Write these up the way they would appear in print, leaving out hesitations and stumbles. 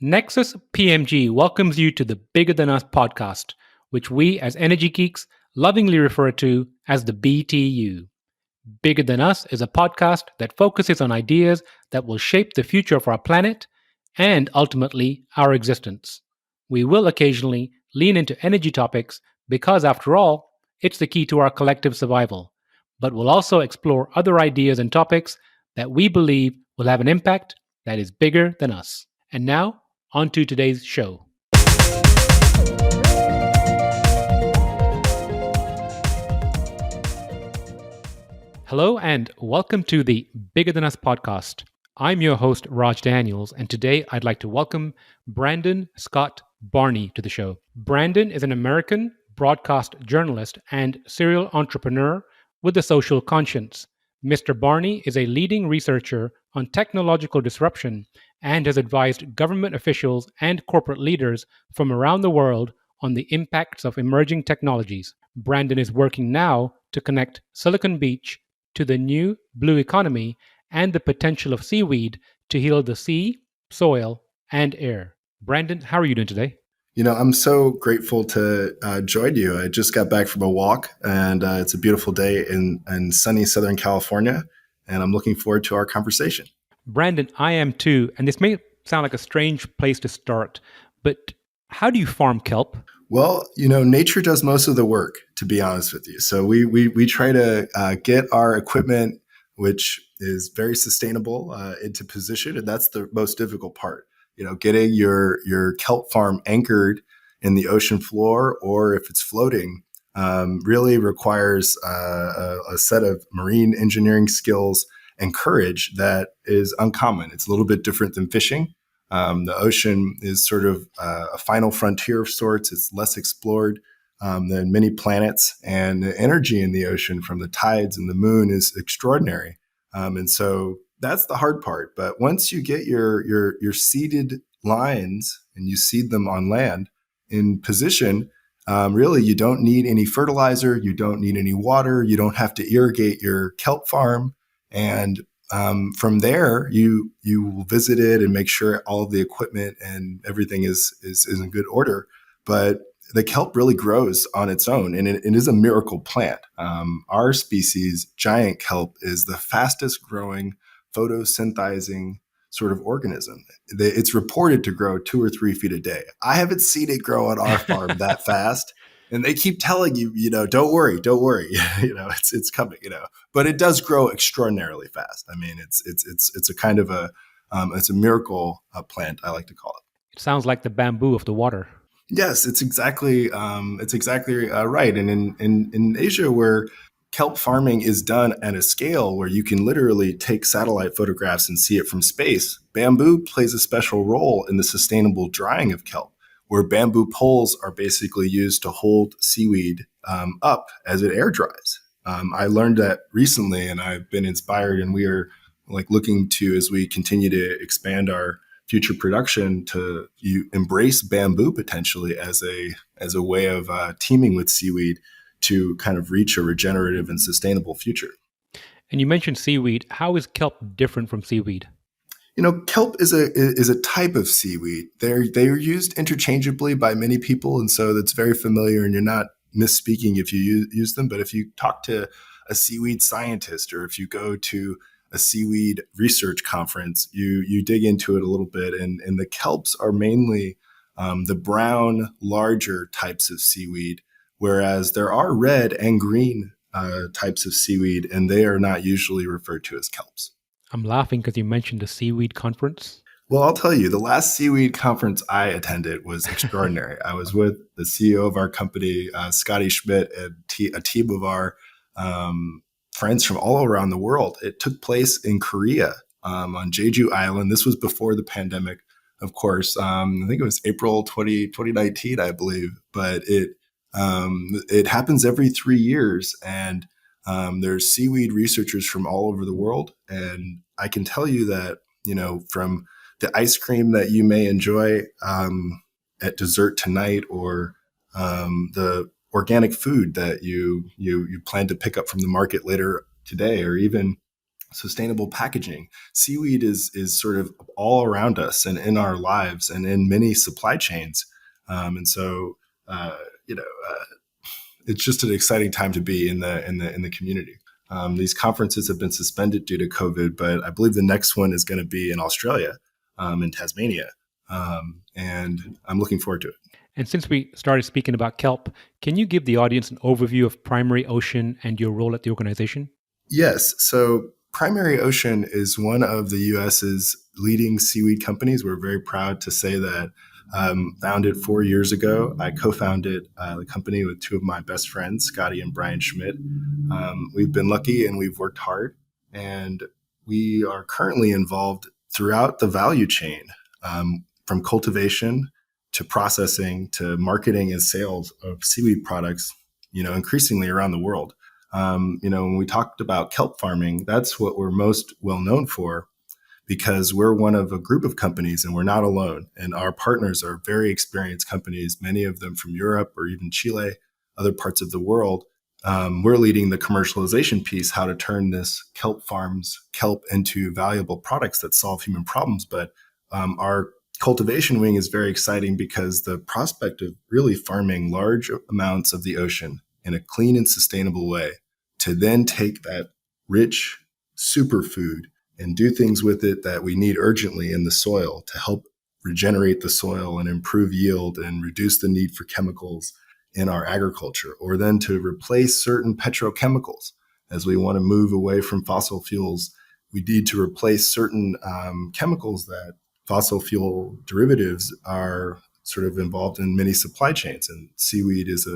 Nexus PMG welcomes you to the Bigger Than Us podcast, which we as energy geeks lovingly refer to as the BTU. Bigger Than Us is a podcast that focuses on ideas that will shape the future of our planet and ultimately our existence. We will occasionally lean into energy topics because, after all, it's the key to our collective survival. But we'll also explore other ideas and topics that we believe will have an impact that is bigger than us. And now, on to today's show. Hello, and welcome to the Bigger Than Us podcast. I'm your host, Raj Daniels, and today I'd like to welcome Brandon Scott Barney to the show. Brandon is an American broadcast journalist and serial entrepreneur with a social conscience. Mr. Barney is a leading researcher on technological disruption and has advised government officials and corporate leaders from around the world on the impacts of emerging technologies. Brandon is working now to connect Silicon Beach to the new blue economy and the potential of seaweed to heal the sea, soil, and air. Brandon, how are you doing today? I'm so grateful to join you. I just got back from a walk, and it's a beautiful day in sunny Southern California, and I'm looking forward to our conversation. Brandon, I am too, and this may sound like a strange place to start, but how do you farm kelp? Well, nature does most of the work, to be honest with you. So we try to get our equipment, which is very sustainable, into position, and that's the most difficult part. Getting your kelp farm anchored in the ocean floor, or if it's floating, really requires a set of marine engineering skills and courage that is uncommon. It's a little bit different than fishing. The ocean is sort of a final frontier of sorts. It's less explored than many planets, and the energy in the ocean from the tides and the moon is extraordinary. And so that's the hard part. But once you get your seeded lines and you seed them on land in position, really you don't need any fertilizer, you don't need any water, you don't have to irrigate your kelp farm, and from there, you will visit it and make sure all of the equipment and everything is in good order. But the kelp really grows on its own, and it is a miracle plant. Our species, giant kelp, is the fastest growing photosynthesizing sort of organism. It's reported to grow 2 or 3 feet a day. I haven't seen it grow on our farm that fast. And they keep telling you, don't worry, it's coming, but it does grow extraordinarily fast. I mean, it's a kind of it's a miracle plant, I like to call it. It sounds like the bamboo of the water. Yes, it's exactly right. And in Asia, where kelp farming is done at a scale where you can literally take satellite photographs and see it from space, bamboo plays a special role in the sustainable drying of kelp, where bamboo poles are basically used to hold seaweed up as it air dries. I learned that recently, and I've been inspired, and we are looking to, as we continue to expand our future production, to embrace bamboo potentially as a way of teaming with seaweed to kind of reach a regenerative and sustainable future. And you mentioned seaweed. How is kelp different from seaweed? Kelp is a type of seaweed. They're used interchangeably by many people, and so that's very familiar, and you're not misspeaking if you use them. But if you talk to a seaweed scientist, or if you go to a seaweed research conference, you dig into it a little bit, and the kelps are mainly the brown, larger types of seaweed, whereas there are red and green types of seaweed, and they are not usually referred to as kelps. I'm laughing because you mentioned the Seaweed conference. Well, I'll tell you, the last Seaweed conference I attended was extraordinary. I was with the CEO of our company, Scotty Schmidt, and a team of our friends from all around the world. It took place in Korea on Jeju Island. This was before the pandemic, of course. I think it was April 2019, I believe. But it happens every 3 years, and there's seaweed researchers from all over the world. And I can tell you that, from the ice cream that you may enjoy at dessert tonight, or the organic food that you plan to pick up from the market later today, or even sustainable packaging. Seaweed is sort of all around us and in our lives and in many supply chains. And so, uh, you know, it's just an exciting time to be in the community. These conferences have been suspended due to COVID, but I believe the next one is going to be in Australia, in Tasmania, and I'm looking forward to it. And since we started speaking about kelp, can you give the audience an overview of Primary Ocean and your role at the organization? Yes. So Primary Ocean is one of the US's leading seaweed companies. We're very proud to say that. Founded 4 years ago, I co-founded the company with two of my best friends, Scotty and Brian Schmidt. We've been lucky and we've worked hard, and we are currently involved throughout the value chain, from cultivation to processing to marketing and sales of seaweed products, increasingly around the world. When we talked about kelp farming, that's what we're most well known for, because we're one of a group of companies and we're not alone. And our partners are very experienced companies, many of them from Europe or even Chile, other parts of the world. We're leading the commercialization piece, how to turn this kelp into valuable products that solve human problems. But our cultivation wing is very exciting because the prospect of really farming large amounts of the ocean in a clean and sustainable way to then take that rich superfood and do things with it that we need urgently in the soil to help regenerate the soil and improve yield and reduce the need for chemicals in our agriculture, or then to replace certain petrochemicals. As we want to move away from fossil fuels, we need to replace certain chemicals that fossil fuel derivatives are sort of involved in many supply chains. And seaweed is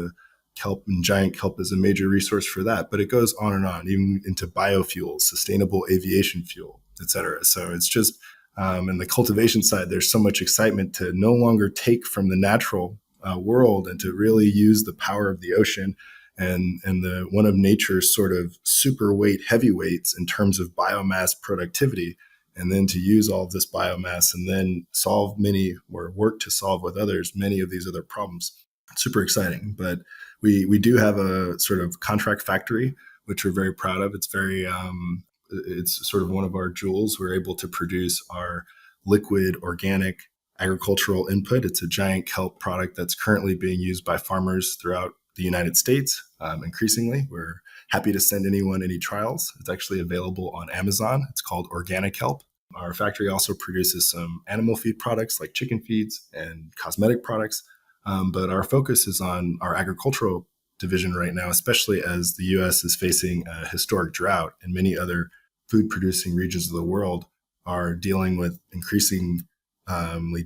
kelp, and giant kelp is a major resource for that. But it goes on, even into biofuels, sustainable aviation fuel, et cetera. So it's just, in the cultivation side, there's so much excitement to no longer take from the natural world and to really use the power of the ocean and the one of nature's sort of super weight heavyweights in terms of biomass productivity, and then to use all of this biomass and then solve many, or work to solve with others, many of these other problems. Super exciting. But we do have a sort of contract factory, which we're very proud of. It's sort of one of our jewels. We're able to produce our liquid organic agricultural input. It's a giant kelp product that's currently being used by farmers throughout the United States. Increasingly, we're happy to send anyone any trials. It's actually available on Amazon. It's called Organic Kelp. Our factory also produces some animal feed products like chicken feeds and cosmetic products. But our focus is on our agricultural division right now, especially as the U.S. is facing a historic drought, and many other food-producing regions of the world are dealing with increasingly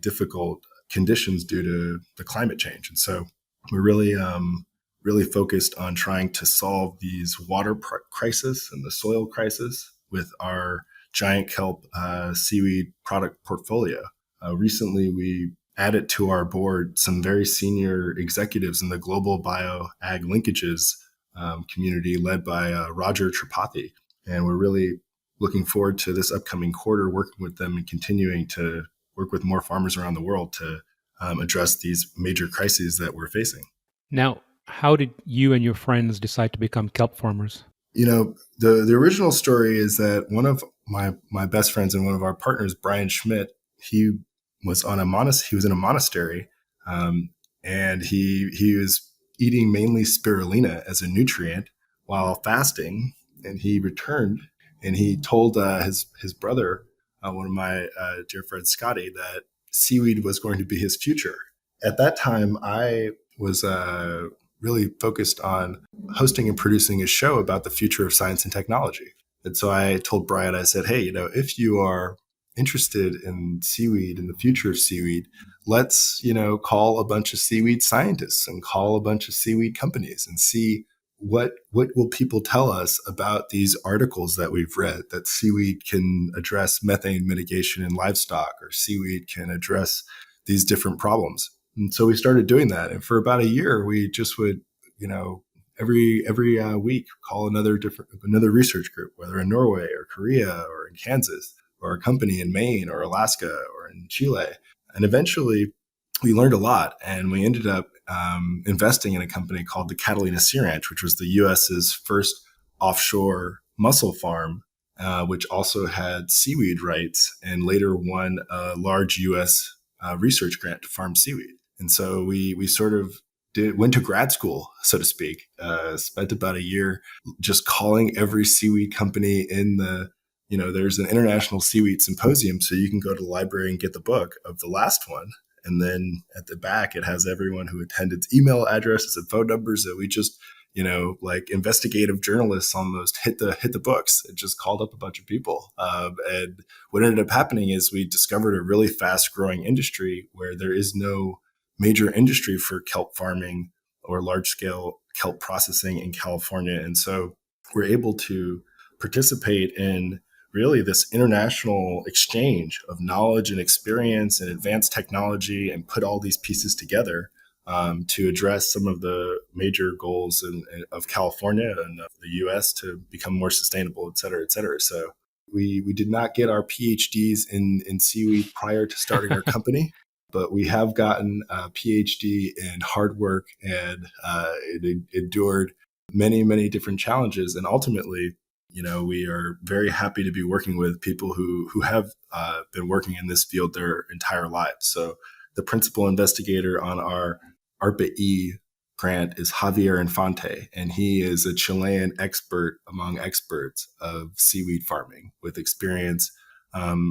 difficult conditions due to the climate change. And so we're really focused on trying to solve these water crisis and the soil crisis with our giant kelp seaweed product portfolio. Recently, we added to our board some very senior executives in the global bio-ag linkages community, led by Roger Tripathi. And we're really looking forward to this upcoming quarter, working with them and continuing to work with more farmers around the world to address these major crises that we're facing. Now, how did you and your friends decide to become kelp farmers? The original story is that one of my best friends and one of our partners, Brian Schmidt, he was in a monastery, and he was eating mainly spirulina as a nutrient while fasting. And he returned and he told his brother, one of my dear friends, Scotty, that seaweed was going to be his future. At that time, I was really focused on hosting and producing a show about the future of science and technology. And so I told Brian, I said, hey, if you are interested in seaweed and the future of seaweed, let's, call a bunch of seaweed scientists and call a bunch of seaweed companies and see what will people tell us about these articles that we've read, that seaweed can address methane mitigation in livestock, or seaweed can address these different problems. And so we started doing that. And for about a year, we just would, every week call another research group, whether in Norway or Korea or in Kansas, or a company in Maine or Alaska or in Chile. And eventually we learned a lot, and we ended up investing in a company called the Catalina Sea Ranch, which was the US's first offshore mussel farm which also had seaweed rights and later won a large U.S. Research grant to farm seaweed. And so we sort of went to grad school, so to speak, spent about a year just calling every seaweed company in the, there's an international seaweed symposium. So you can go to the library and get the book of the last one. And then at the back, it has everyone who attended's email addresses and phone numbers that we just, like investigative journalists almost hit the books. It just called up a bunch of people. And what ended up happening is we discovered a really fast growing industry where there is no major industry for kelp farming or large scale kelp processing in California. And so we're able to participate in really this international exchange of knowledge and experience and advanced technology and put all these pieces together to address some of the major goals of California and of the U.S. to become more sustainable, et cetera, et cetera. So we did not get our PhDs in seaweed prior to starting our company, but we have gotten a PhD in hard work, and it endured many, many different challenges. And ultimately, we are very happy to be working with people who have been working in this field their entire lives. So the principal investigator on our ARPA-E grant is Javier Infante, and he is a Chilean expert among experts of seaweed farming with experience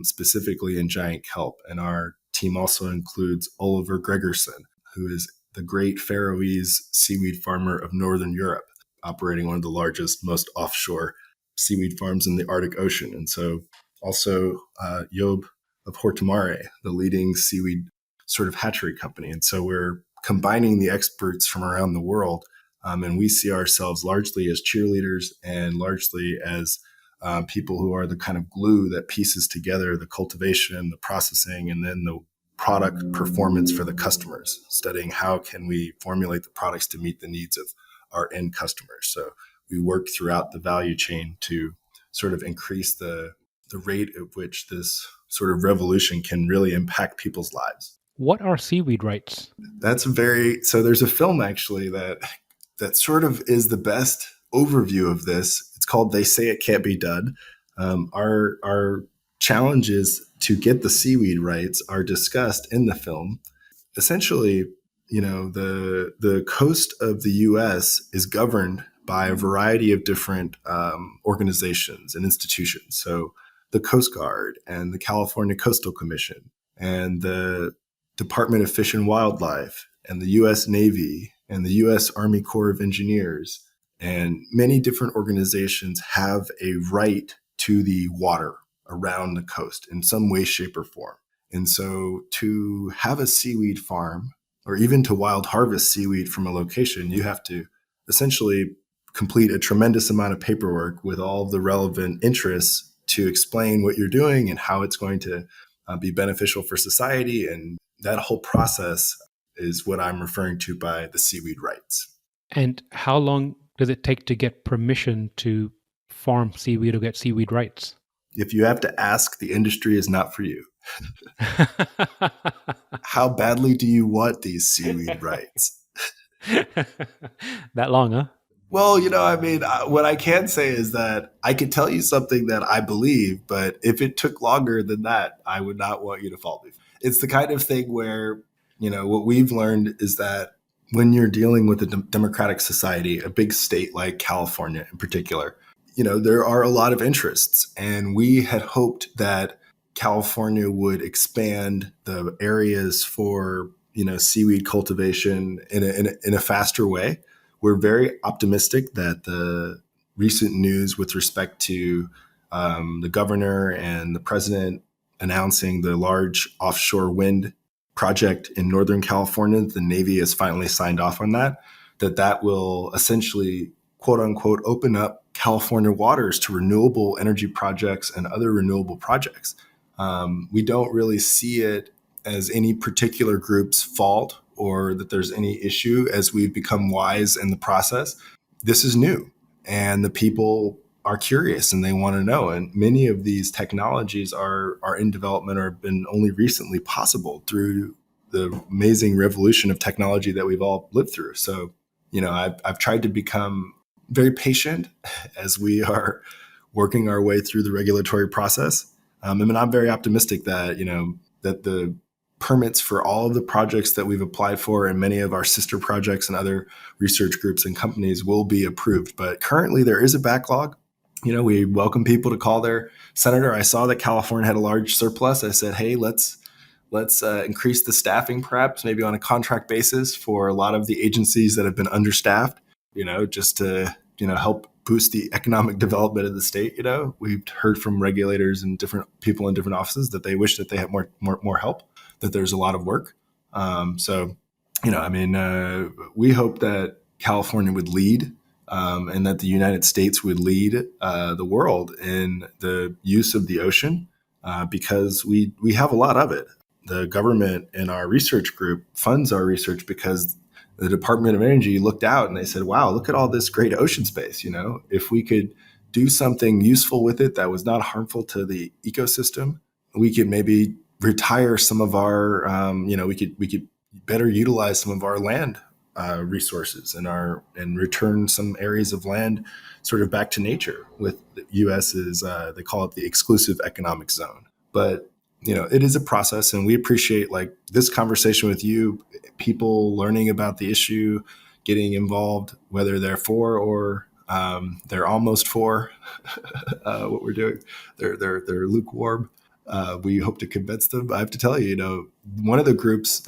specifically in giant kelp. And our team also includes Oliver Gregerson, who is the great Faroese seaweed farmer of Northern Europe, operating one of the largest, most offshore seaweed farms in the Arctic Ocean. And so also Job of Hortamare, the leading seaweed sort of hatchery company. And so we're combining the experts from around the world. And we see ourselves largely as cheerleaders and largely as people who are the kind of glue that pieces together the cultivation, the processing, and then the product performance for the customers, studying how can we formulate the products to meet the needs of our end customers. So we work throughout the value chain to sort of increase the rate at which this sort of revolution can really impact people's lives. What are seaweed rights? So there's a film actually that sort of is the best overview of this. It's called They Say It Can't Be Done. Our challenges to get the seaweed rights are discussed in the film. Essentially, the coast of the U.S. is governed by a variety of different organizations and institutions. So the Coast Guard and the California Coastal Commission and the Department of Fish and Wildlife and the U.S. Navy and the U.S. Army Corps of Engineers and many different organizations have a right to the water around the coast in some way, shape, or form. And so to have a seaweed farm or even to wild harvest seaweed from a location, you have to essentially complete a tremendous amount of paperwork with all of the relevant interests to explain what you're doing and how it's going to be beneficial for society. And that whole process is what I'm referring to by the seaweed rights. And how long does it take to get permission to farm seaweed or get seaweed rights? If you have to ask, the industry is not for you. How badly do you want these seaweed rights? That long, huh? Well, what I can say is that I could tell you something that I believe, but if it took longer than that, I would not want you to follow me. It's the kind of thing where, what we've learned is that when you're dealing with a democratic society, a big state like California in particular, there are a lot of interests. And we had hoped that California would expand the areas for, seaweed cultivation in a faster way. We're very optimistic that the recent news with respect to the governor and the president announcing the large offshore wind project in Northern California, the Navy has finally signed off on that will essentially, quote unquote, open up California waters to renewable energy projects and other renewable projects. We don't really see it as any particular group's fault or that there's any issue as we've become wise in the process. This is new and the people are curious and they want to know. And many of these technologies are in development or have been only recently possible through the amazing revolution of technology that we've all lived through. So, I've tried to become very patient as we are working our way through the regulatory process. And I'm very optimistic that that the permits for all of the projects that we've applied for and many of our sister projects and other research groups and companies will be approved. But currently there is a backlog. We welcome people to call their senator. I saw that California had a large surplus. I said, hey, let's increase the staffing perhaps maybe on a contract basis for a lot of the agencies that have been understaffed, just to help boost the economic development of the state. We've heard from regulators and different people in different offices that they wish that they had more help, that there's a lot of work. So we hope that California would lead, and that the United States would lead the world in the use of the ocean, because we have a lot of it. The government in our research group funds our research because the Department of Energy looked out and they said, wow, look at all this great ocean space. If we could do something useful with it that was not harmful to the ecosystem, we could maybe retire some of our, we could better utilize some of our land resources and return some areas of land sort of back to nature. With the U.S.'s, they call it the exclusive economic zone. But it is a process, and we appreciate this conversation with you, people learning about the issue, getting involved, whether they're for or they're almost for what we're doing. They're lukewarm. We hope to convince them. I have to tell you, one of the groups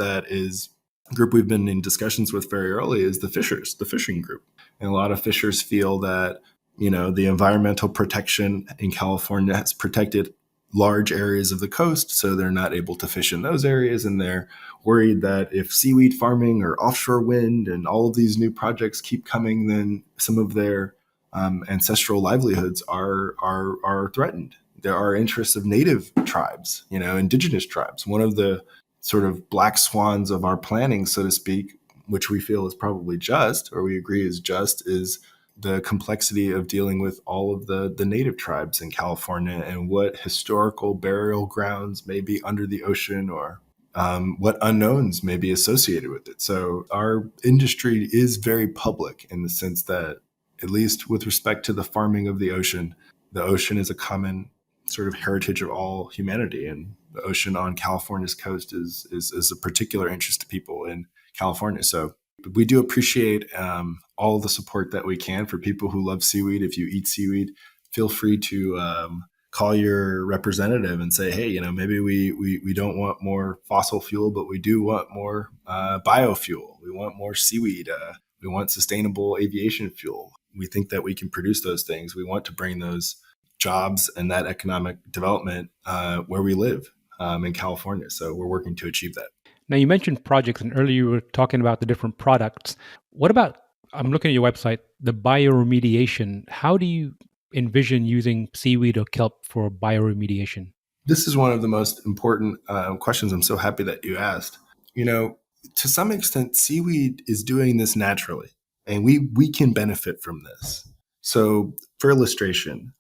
group we've been in discussions with very early is the fishing group. And a lot of fishers feel that, the environmental protection in California has protected large areas of the coast, so they're not able to fish in those areas, and they're worried that if seaweed farming or offshore wind and all of these new projects keep coming, then some of their ancestral livelihoods are threatened. There are interests of native tribes, indigenous tribes. One of the sort of black swans of our planning, so to speak, which we feel is probably just, or we agree is just, is the complexity of dealing with all of the native tribes in California and what historical burial grounds may be under the ocean, or what unknowns may be associated with it. So our industry is very public in the sense that, at least with respect to the farming of the ocean is a common sort of heritage of all humanity. And the ocean on California's coast is a particular interest to people in California. So we do appreciate all the support that we can for people who love seaweed. If you eat seaweed, feel free to call your representative and say, hey, maybe we don't want more fossil fuel, but we do want more biofuel. We want more seaweed. We want sustainable aviation fuel. We think that we can produce those things. We want to bring those jobs and that economic development where we live in California. So we're working to achieve that. Now, you mentioned projects, and earlier you were talking about the different products. What about, I'm looking at your website, the bioremediation. How do you envision using seaweed or kelp for bioremediation? This is one of the most important questions. I'm so happy that you asked. To some extent, seaweed is doing this naturally, and we can benefit from this. So for illustration,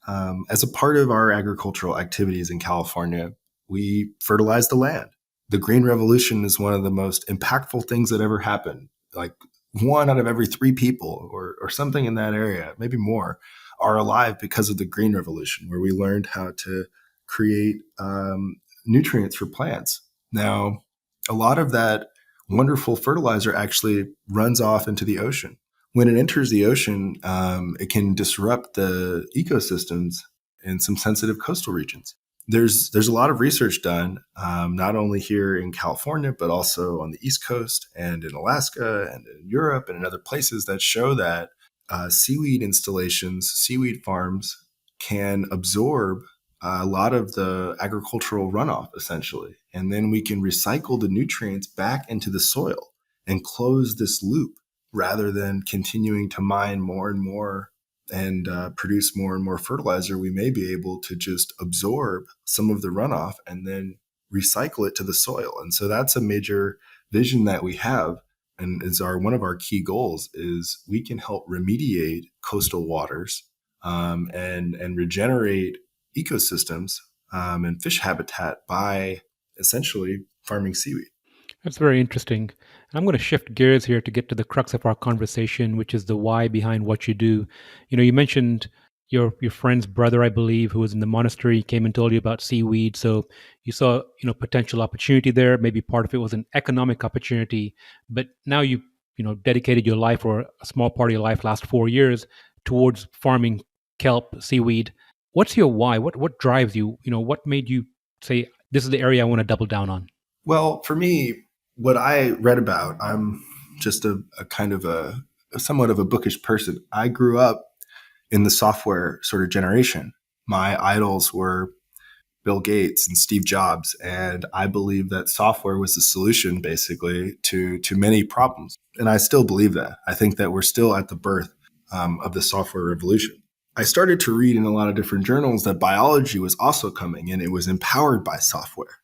as a part of our agricultural activities in California, we fertilize the land. The Green Revolution is one of the most impactful things that ever happened. Like 1 out of every 3 people or something in that area, maybe more, are alive because of the Green Revolution, where we learned how to create nutrients for plants. Now, a lot of that wonderful fertilizer actually runs off into the ocean. When it enters the ocean, it can disrupt the ecosystems in some sensitive coastal regions. There's a lot of research done, not only here in California, but also on the East Coast and in Alaska and in Europe and in other places, that show that seaweed installations, seaweed farms can absorb a lot of the agricultural runoff, essentially. And then we can recycle the nutrients back into the soil and close this loop, rather than continuing to mine more and more and produce more and more fertilizer. We may be able to just absorb some of the runoff and then recycle it to the soil. And so that's a major vision that we have, and is one of our key goals, is we can help remediate coastal waters and regenerate ecosystems and fish habitat by essentially farming seaweed. That's very interesting. I'm going to shift gears here to get to the crux of our conversation, which is the why behind what you do. You mentioned your friend's brother, I believe, who was in the monastery, came and told you about seaweed. So you saw, potential opportunity there. Maybe part of it was an economic opportunity, but now you dedicated your life, or a small part of your life, last 4 years, towards farming kelp, seaweed. What's your why? What drives you? What made you say this is the area I want to double down on? Well, for me, what I read about, I'm just a kind of a somewhat of a bookish person. I grew up in the software sort of generation. My idols were Bill Gates and Steve Jobs, and I believe that software was the solution basically to many problems. And I still believe that. I think that we're still at the birth of the software revolution. I started to read in a lot of different journals that biology was also coming, and it was empowered by software.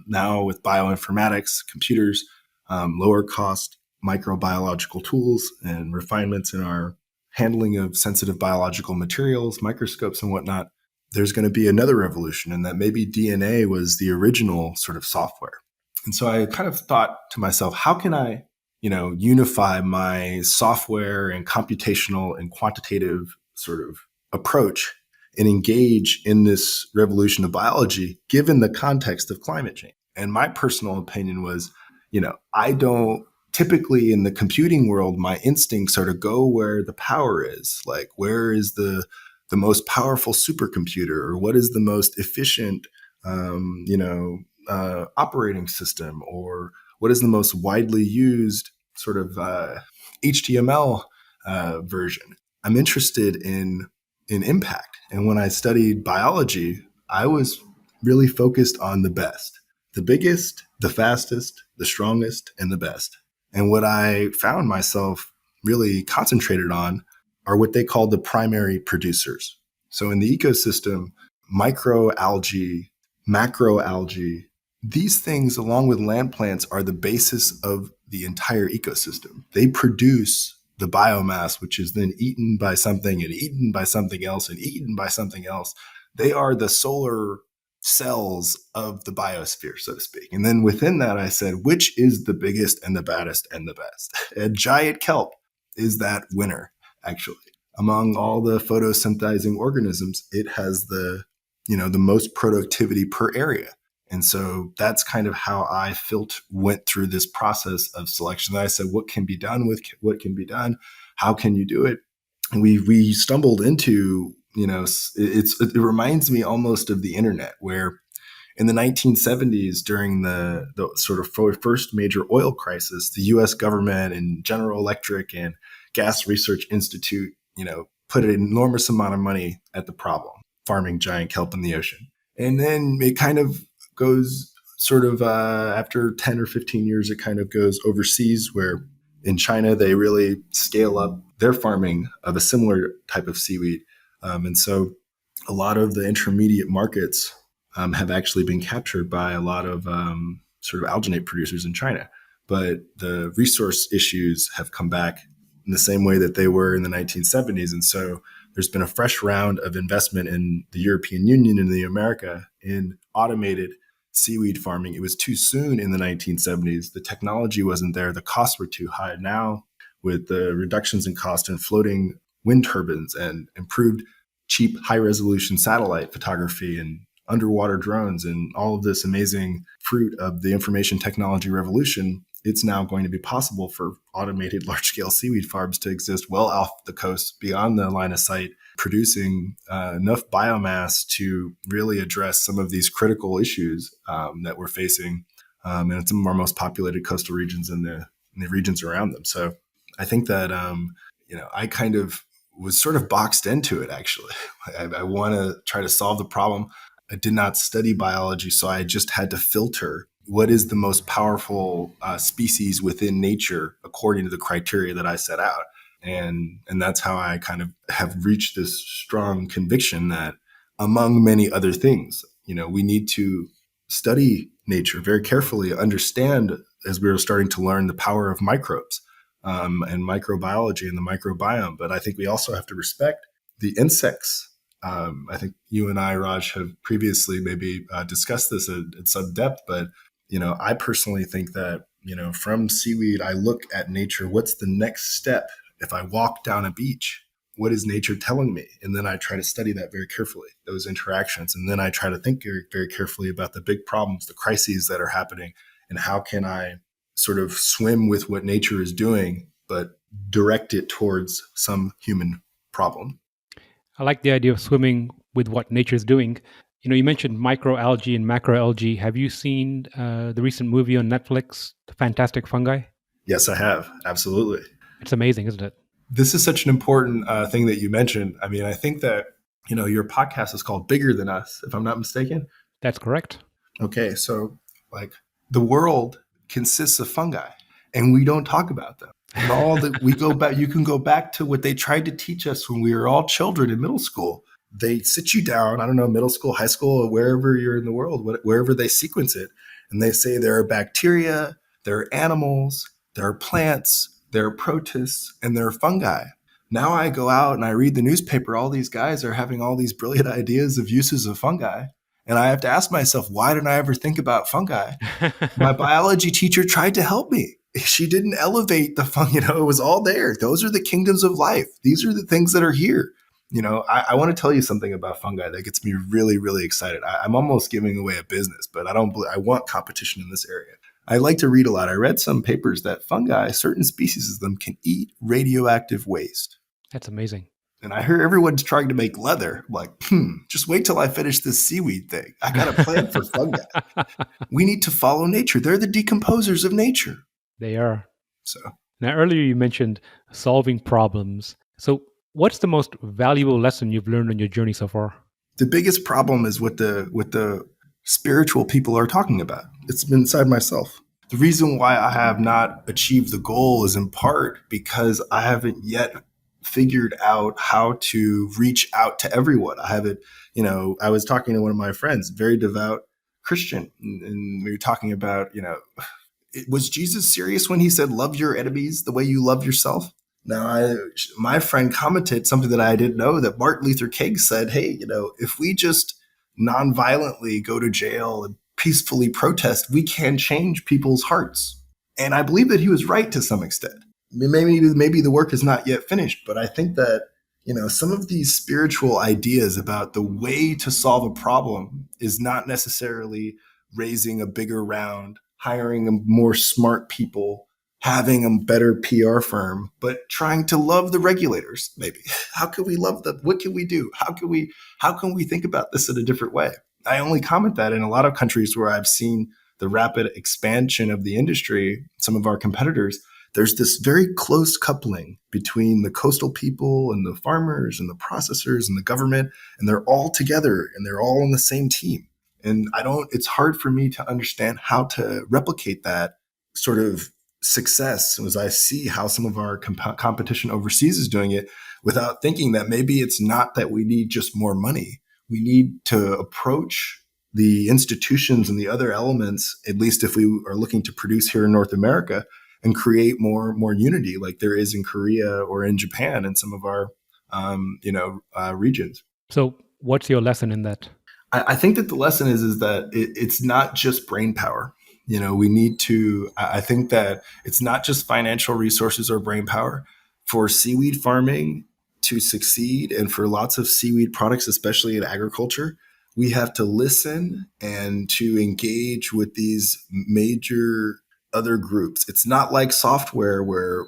Now with bioinformatics, computers, lower cost microbiological tools, and refinements in our handling of sensitive biological materials, microscopes, and whatnot, there's going to be another revolution, and that maybe DNA was the original sort of software. And so I kind of thought to myself, how can I, unify my software and computational and quantitative sort of approach and engage in this revolution of biology, given the context of climate change? And my personal opinion was, I don't typically in the computing world, my instincts are to go where the power is. Like, where is the most powerful supercomputer, or what is the most efficient, operating system, or what is the most widely used sort of HTML version. I'm interested in impact, and when I studied biology, I was really focused on the best, the biggest, the fastest, the strongest, and the best. And what I found myself really concentrated on are what they call the primary producers. So in the ecosystem, microalgae, macroalgae, these things, along with land plants, are the basis of the entire ecosystem. They produce the biomass, which is then eaten by something and eaten by something else and eaten by something else. They are the solar cells of the biosphere, so to speak. And then within that, I said, which is the biggest and the baddest and the best? And giant kelp is that winner, actually. Among all the photosynthesizing organisms, it has the most productivity per area. And so that's kind of how I went through this process of selection. I said, what can be done with what can be done? How can you do it? And we stumbled into, it reminds me almost of the internet, where in the 1970s, during the sort of first major oil crisis, the US government and General Electric and Gas Research Institute, put an enormous amount of money at the problem, farming giant kelp in the ocean. And then it kind of goes sort of after 10 or 15 years, it kind of goes overseas, where in China, they really scale up their farming of a similar type of seaweed. And so a lot of the intermediate markets have actually been captured by a lot of sort of alginate producers in China. But the resource issues have come back in the same way that they were in the 1970s. And so there's been a fresh round of investment in the European Union and the America in automated seaweed farming. It was too soon in the 1970s. The technology wasn't there. The costs were too high. Now, with the reductions in cost and floating wind turbines and improved cheap high resolution satellite photography and underwater drones and all of this amazing fruit of the information technology revolution, it's now going to be possible for automated large-scale seaweed farms to exist well off the coast, beyond the line of sight, producing enough biomass to really address some of these critical issues that we're facing in some of our most populated coastal regions and the regions around them. So I think that, I kind of was sort of boxed into it, actually. I want to try to solve the problem. I did not study biology, so I just had to filter what is the most powerful species within nature according to the criteria that I set out. And that's how I kind of have reached this strong conviction that, among many other things, we need to study nature very carefully, understand, as we were starting to learn, the power of microbes and microbiology and the microbiome. But I think we also have to respect the insects. I think you and I, Raj, have previously maybe discussed this at some depth, but I personally think that, from seaweed, I look at nature. What's the next step if I walk down a beach? what is nature telling me? And then I try to study that very carefully, those interactions. And then I try to think very, very carefully about the big problems, the crises that are happening, and how can I sort of swim with what nature is doing, but direct it towards some human problem. I like the idea of swimming with what nature is doing. You mentioned microalgae and macroalgae. Have you seen the recent movie on Netflix, The Fantastic Fungi? Yes, I have. Absolutely. It's amazing, isn't it? This is such an important thing that you mentioned. I mean, I think that, your podcast is called Bigger Than Us, if I'm not mistaken. That's correct. Okay. So, like, the world consists of fungi, and we don't talk about them. And all that we go back, you can go back to what they tried to teach us when we were all children in middle school. They sit you down, I don't know, middle school, high school, or wherever you're in the world, wherever they sequence it. And they say there are bacteria, there are animals, there are plants, there are protists, and there are fungi. Now I go out and I read the newspaper. All these guys are having all these brilliant ideas of uses of fungi. And I have to ask myself, why didn't I ever think about fungi? My biology teacher tried to help me. She didn't elevate the fungi, it was all there. Those are the kingdoms of life. These are the things that are here. I want to tell you something about fungi that gets me really, really excited. I'm almost giving away a business, but I want competition in this area. I like to read a lot. I read some papers that fungi, certain species of them, can eat radioactive waste. That's amazing. And I hear everyone's trying to make leather. I'm like, just wait till I finish this seaweed thing. I got a plan for fungi. We need to follow nature. They're the decomposers of nature. They are. So now, earlier you mentioned solving problems. So what's the most valuable lesson you've learned on your journey so far? The biggest problem is what the spiritual people are talking about. It's been inside myself. The reason why I have not achieved the goal is in part because I haven't yet figured out how to reach out to everyone. I haven't, I was talking to one of my friends, very devout Christian, and we were talking about, was Jesus serious when he said, love your enemies the way you love yourself? Now, my friend commented something that I didn't know, that Martin Luther King said, hey, if we just nonviolently go to jail and peacefully protest, we can change people's hearts. And I believe that he was right to some extent. Maybe the work is not yet finished, but I think that, some of these spiritual ideas about the way to solve a problem is not necessarily raising a bigger round, hiring more smart people, having a better PR firm, but trying to love the regulators. Maybe how can we love them? What can we do? How can we think about this in a different way? I only comment that in a lot of countries where I've seen the rapid expansion of the industry, some of our competitors, there's this very close coupling between the coastal people and the farmers and the processors and the government, and they're all together and they're all on the same team. And it's hard for me to understand how to replicate that sort of success as I see how some of our competition overseas is doing it, without thinking that maybe it's not that we need just more money. We need to approach the institutions and the other elements, at least if we are looking to produce here in North America, and create more unity like there is in Korea or in Japan and some of our regions. So what's your lesson in that? I think that the lesson is that it's not just brain power. We need to, I think that it's not just financial resources or brain power. For seaweed farming to succeed and for lots of seaweed products, especially in agriculture, we have to listen and to engage with these major other groups. It's not like software where,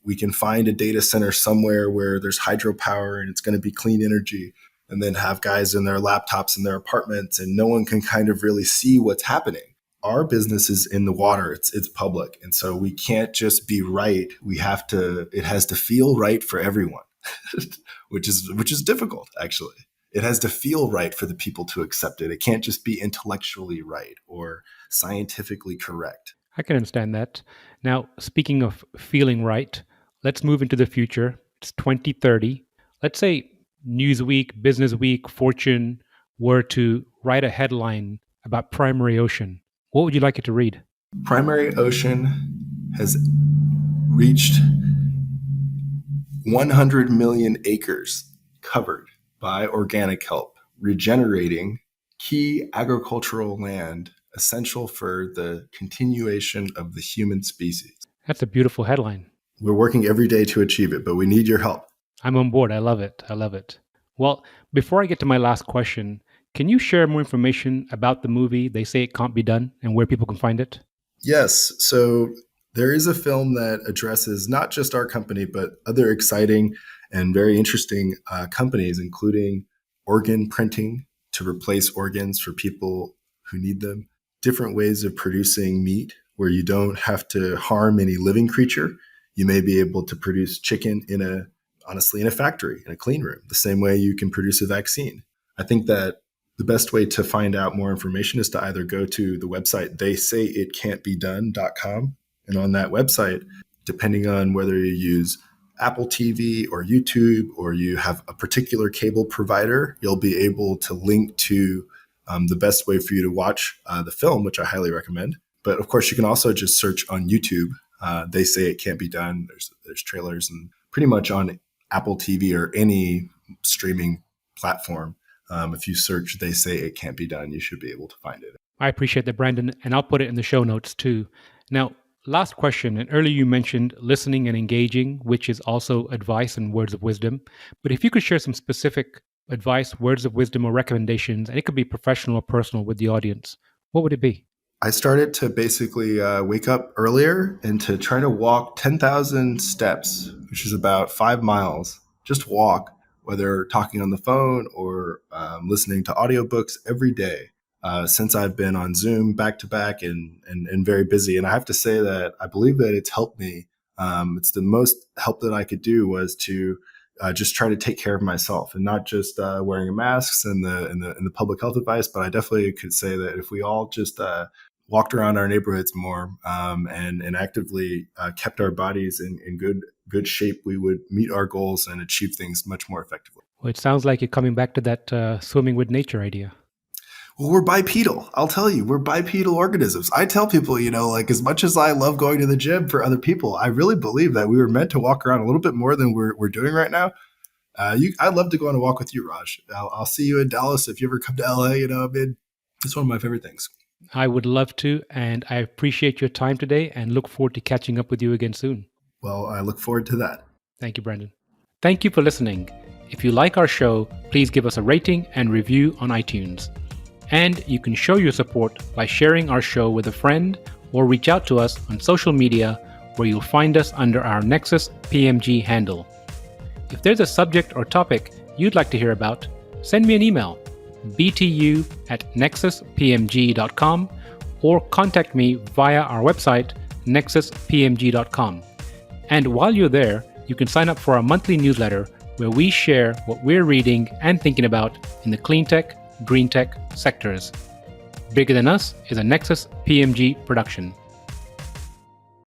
we can find a data center somewhere where there's hydropower and it's going to be clean energy, and then have guys in their laptops in their apartments and no one can kind of really see what's happening. Our business is in the water. It's public. And so we can't just be right. It has to feel right for everyone, which is difficult, actually. It has to feel right for the people to accept it. It can't just be intellectually right or scientifically correct. I can understand that. Now, speaking of feeling right, let's move into the future. It's 2030. Let's say Newsweek, Business Week, Fortune were to write a headline about primary ocean. What would you like it to read? Primary ocean has reached 100 million acres covered by organic kelp, regenerating key agricultural land essential for the continuation of the human species. That's a beautiful headline. We're working every day to achieve it, but we need your help. I'm on board. I love it. I love it. Well, before I get to my last question, can you share more information about the movie They Say It Can't Be Done and where people can find it? Yes. So there is a film that addresses not just our company, but other exciting and very interesting companies, including organ printing to replace organs for people who need them, different ways of producing meat where you don't have to harm any living creature. You may be able to produce chicken honestly, in a factory, in a clean room, the same way you can produce a vaccine. I think that the best way to find out more information is to either go to the website theysayitcan'tbedone.com. And on that website, depending on whether you use Apple TV or YouTube or you have a particular cable provider, you'll be able to link to the best way for you to watch the film, which I highly recommend. But of course, you can also just search on YouTube. They Say It Can't Be Done. There's trailers and pretty much on Apple TV or any streaming platform. If you search They Say It Can't Be Done, you should be able to find it. I appreciate that, Brandon, and I'll put it in the show notes too. Now, last question, and earlier you mentioned listening and engaging, which is also advice and words of wisdom. But if you could share some specific advice, words of wisdom, or recommendations, and it could be professional or personal with the audience, what would it be? I started to basically wake up earlier and to try to walk 10,000 steps, which is about 5 miles. Just walk, whether talking on the phone or listening to audiobooks every day. Since I've been on Zoom back to back and very busy. And I have to say that I believe that it's helped me. It's the most help that I could do was to just try to take care of myself and not just wearing masks and the public health advice. But I definitely could say that if we all just walked around our neighborhoods more and actively kept our bodies in good shape, we would meet our goals and achieve things much more effectively. Well, it sounds like you're coming back to that swimming with nature idea. Well, we're bipedal. I'll tell you, we're bipedal organisms. I tell people, like as much as I love going to the gym for other people, I really believe that we were meant to walk around a little bit more than we're doing right now. I'd love to go on a walk with you, Raj. I'll see you in Dallas if you ever come to LA. It's one of my favorite things. I would love to, and I appreciate your time today and look forward to catching up with you again soon. Well, I look forward to that. Thank you, Brandon. Thank you for listening. If you like our show, please give us a rating and review on iTunes. And you can show your support by sharing our show with a friend or reach out to us on social media where you'll find us under our Nexus PMG handle. If there's a subject or topic you'd like to hear about, send me an email, btu@nexuspmg.com, or contact me via our website, nexuspmg.com. And while you're there, you can sign up for our monthly newsletter where we share what we're reading and thinking about in the clean tech, green tech sectors. Bigger Than Us is a Nexus PMG production.